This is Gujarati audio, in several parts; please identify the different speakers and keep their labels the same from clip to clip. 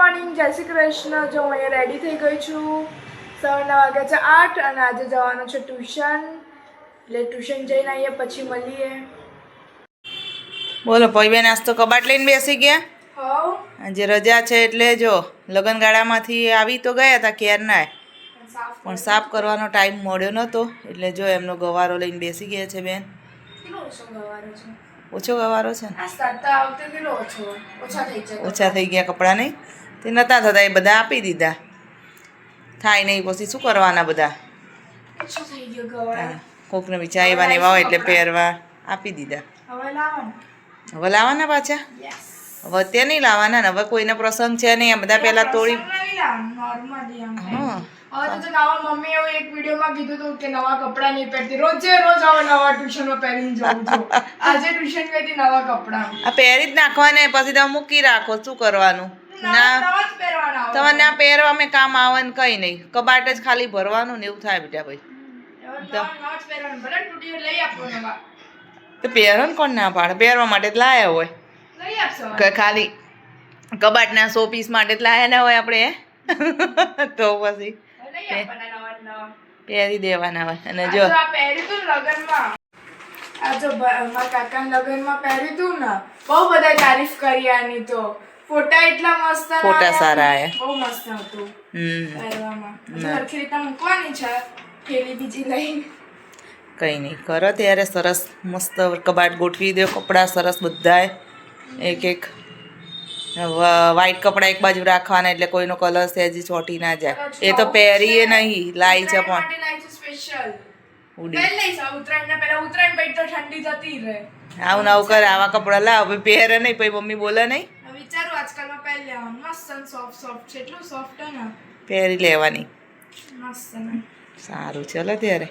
Speaker 1: મોર્નિંગ, જય શ્રી કૃષ્ણ. જો હું અહીંયા રેડી થઈ ગઈ છું. સવારના વાગ્યા છે 8 અને આજે જવાનું છે ટ્યુશન. એટલે ટ્યુશન જઈને આવીએ પછી મળીએ.
Speaker 2: બોલો ભાઈ નાસ્તો કબાટ લઈને બેસી ગયા.
Speaker 1: હાઉ
Speaker 2: આજે રજા છે એટલે જો લગનગાળામાંથી આવી તો ગયા હતા ક્યારના, પણ સાફ કરવાનો ટાઈમ મળ્યો નહોતો એટલે જો એમનો ગવારો લઈને બેસી ગયા છે બેન. ઓછો ગવારો છે ને, ઓછા થઈ ગયા કપડાં નહીં તે નહોતા થતા, એ બધા આપી દીધા. થાય નહીં પછી શું કરવાના બધા, કોકને બીજા એવા ને એવા હોય એટલે પહેરવા આપી દીધા. હવે લાવવાના પાછા? હવે અત્યારે નહીં લાવવાના ને, હવે કોઈનો પ્રસંગ છે નહીં, આ બધા પહેલા તોડી.
Speaker 1: મમ્મી એવું એક વિડીયોમાં કીધું હતું કે નવા કપડાં નહીં પહેરતી, રોજે રોજ હવે નવા ટ્યુશનમાં પહેરીને જાઉં છું. આજે ટ્યુશન ગઈ નવા કપડાં
Speaker 2: આ પહેરી જ નાખવાને, પછી તમે મૂકી રાખો, શું કરવાનું? ના તમારે ના પહેરવા મેં કામ આવે ને કઈ નહીં, કબાટ જ ખાલી ભરવાનું ને એવું થાય બેટા. ભાઈ તો પહેરો ને કોણ ના પાડે, પહેરવા માટે જ લાયા હોય કે ખાલી કબાટના શો પીસ માટે જ લાયા ના હોય આપણે તો પછી પહેરી દેવાના હોય. અને જો
Speaker 1: કાકાના લગનમાં પહેર્યું હતું ને, બહુ બધા તારીફ કરી આની તો. ફોટા એટલા મસ્ત,
Speaker 2: ફોટા સારા આયા,
Speaker 1: બહુ મસ્ત હતું પહેરવામાં. સરખી રીતના મૂકવાની છે થેલી બીજી લઈને.
Speaker 2: કંઈ નહીં કરો ત્યારે સરસ મસ્ત કબાટ ગોઠવી દો, કપડાં સરસ બધાય એક એક. વ્હાઈટ કપડાં એક બાજુ રાખવાના એટલે કોઈનો કલર સહેજી ચોટી ના જાય. એ તો પહેરીએ નહીં, લાઈ છે પણ આવું નવું કરે. આવા કપડાં લાવ પહેરે નહીં પછી મમ્મી બોલે નહીં.
Speaker 1: વિચારું આજકાલમાં પહેરી લેવાનું, મસ્ત સોફ્ટ છે, એટલું સોફ્ટ ને
Speaker 2: પહેરી લેવાની.
Speaker 1: મસ્ત.
Speaker 2: સારું ચલો ત્યારે.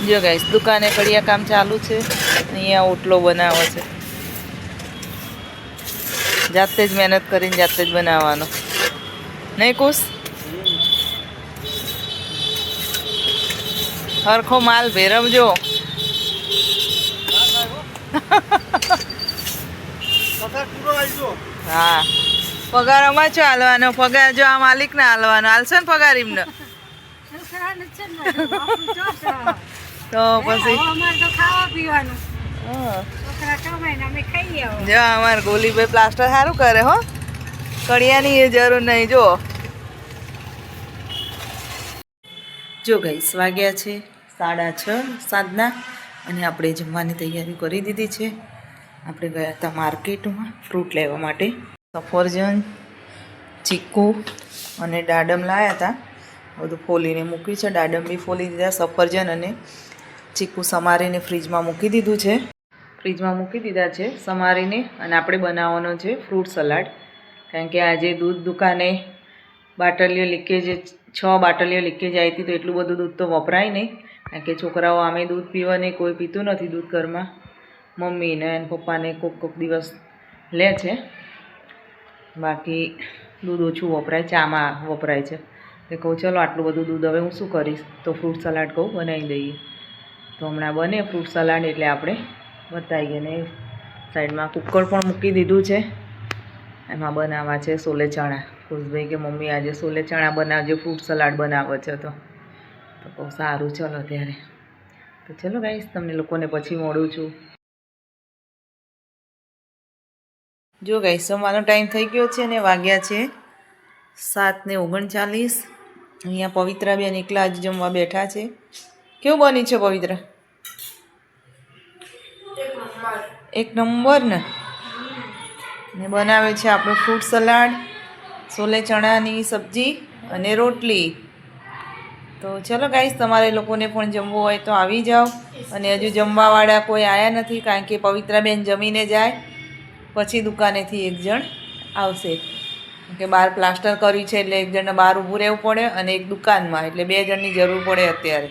Speaker 2: જો ગાઈસ દુકાને કડિયા કામ ચાલુ છે, અહીંયા ઓટલો બનાવે છે. જાતે જ મહેનત કરીને જાતે જ બનાવવાનો નહીં કુશ? હરખો માલ ભેરવજો. હા પગાર અમાર છો હાલવાનો, પગાર જો આ માલિક ને હાલવાનો. હાલશે ને પગાર એમને તો પછી જો અમારે ગોલીભાઈ પ્લાસ્ટર સારું કરે હો, કડિયાની એ જરૂર નહીં. જો ગાઈસ વાગ્યા છે 6:30 સાંજના અને આપણે જમવાની તૈયારી કરી દીધી છે. આપણે ગયા હતા માર્કેટમાં ફ્રૂટ લેવા માટે. સફરજન, ચીકુ અને દાડમ લાવ્યા હતા. બધું ફોલીને મૂકી છે, દાડમ બી ફોલી દીધા, સફરજન અને ચીકુ સમારીને ફ્રીજમાં મૂકી દીધું છે. ફ્રીજમાં મૂકી દીધા છે સમારીને. અને આપણે બનાવવાનો છે ફ્રૂટ સલાડ, કારણ કે આજે દૂધ દુકાને બાટલીઓ લીકેજ 6 બાટલીઓ લીકેજ આવી હતી, તો એટલું બધું દૂધ તો વપરાય નહીં, કારણ કે છોકરાઓ આમે દૂધ પીવા નહીં, કોઈ પીતું નથી દૂધ ઘરમાં. મમ્મીને અને પપ્પાને કોક દિવસ લે છે, બાકી દૂધ ઓછું વપરાય, ચામાં વપરાય છે. તો કહું ચલો આટલું બધું દૂધ હવે હું શું કરીશ, તો ફ્રૂટ સલાડ કહું બનાવી દઈએ. તો હમણાં બને ફ્રૂટ સલાડ એટલે આપણે બતાવીએ. અને સાઈડમાં કુકર પણ મૂકી દીધું છે, એમાં બનાવવા છે સોલે ચણા. ખુશભાઈ કે મમ્મી આજે સોલે ચણા બનાવજો, ફ્રૂટ સલાડ બનાવો છે. તો કહું સારું ચલો ત્યારે. તો ચલો ગાઈસ તમને લોકોને પછી મળું છું. જો ગાઈસ જમવાનો ટાઈમ થઈ ગયો છે અને વાગ્યા છે 7:39. અહીંયા પવિત્રા બેન એકલા જ જમવા બેઠા છે. કેવું બની છે પવિત્ર? એક નંબર ને બનાવે છે આપણું ફ્રૂટ સલાડ, સોલે ચણાની સબ્જી અને રોટલી. તો ચલો ગાઈસ તમારે લોકોને પણ જમવું હોય તો આવી જાઓ. અને હજુ જમવાવાળા કોઈ આવ્યા નથી, કારણ કે પવિત્રાબેન જમીને જાય પછી દુકાનેથી એક જણ આવશે, કે બહાર પ્લાસ્ટર કર્યું છે એટલે એક જણને બહાર ઊભું રહેવું પડે અને એક દુકાનમાં, એટલે 2 જણની જરૂર પડે અત્યારે.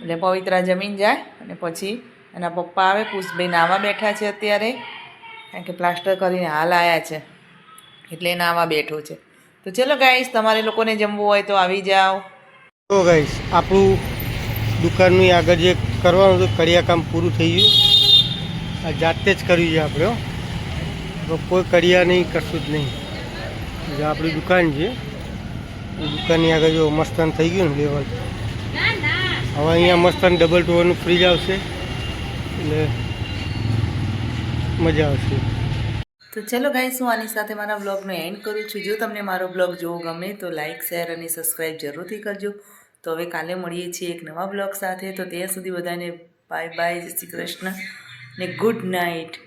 Speaker 2: એટલે પવિત્રા જમીન જાય અને પછી એના પપ્પા આવે. કુશભાઈ નાવા બેઠા છે અત્યારે, કારણ કે પ્લાસ્ટર કરીને હાલ આવ્યા છે એટલે નાવા બેઠો છે. તો ચલો ગાઈસ તમારે લોકોને જમવું હોય તો આવી જાઓ.
Speaker 3: તો ગાઈસ આપણું દુકાનનું આગળ જે કરવાનું હતું કડિયા કામ પૂરું થઈ ગયું. આ જાતે જ કર્યું છે આપણે, કોઈ કડિયા નહીં, કશું જ નહીં. જે આપણી દુકાન છે એ દુકાનની આગળ જો મસ્તાન થઈ ગયું ને લેવલ. હવે અહીંયા મસ્તાન ડબલ ટોરનું ફ્રીજ આવશે એટલે મજા આવશે.
Speaker 2: તો ચલો ગાઈસ, હું આની સાથે મારા બ્લોગનો એન્ડ કરું છું. જો તમને મારો બ્લોગ જોવો ગમે તો લાઇક, શેર અને સબસ્ક્રાઈબ જરૂરથી કરજો. તો હવે કાલે મળીએ છીએ એક નવા બ્લોગ સાથે. તો ત્યાં સુધી બધાને બાય બાય, જય શ્રી કૃષ્ણ ને ગુડ નાઇટ.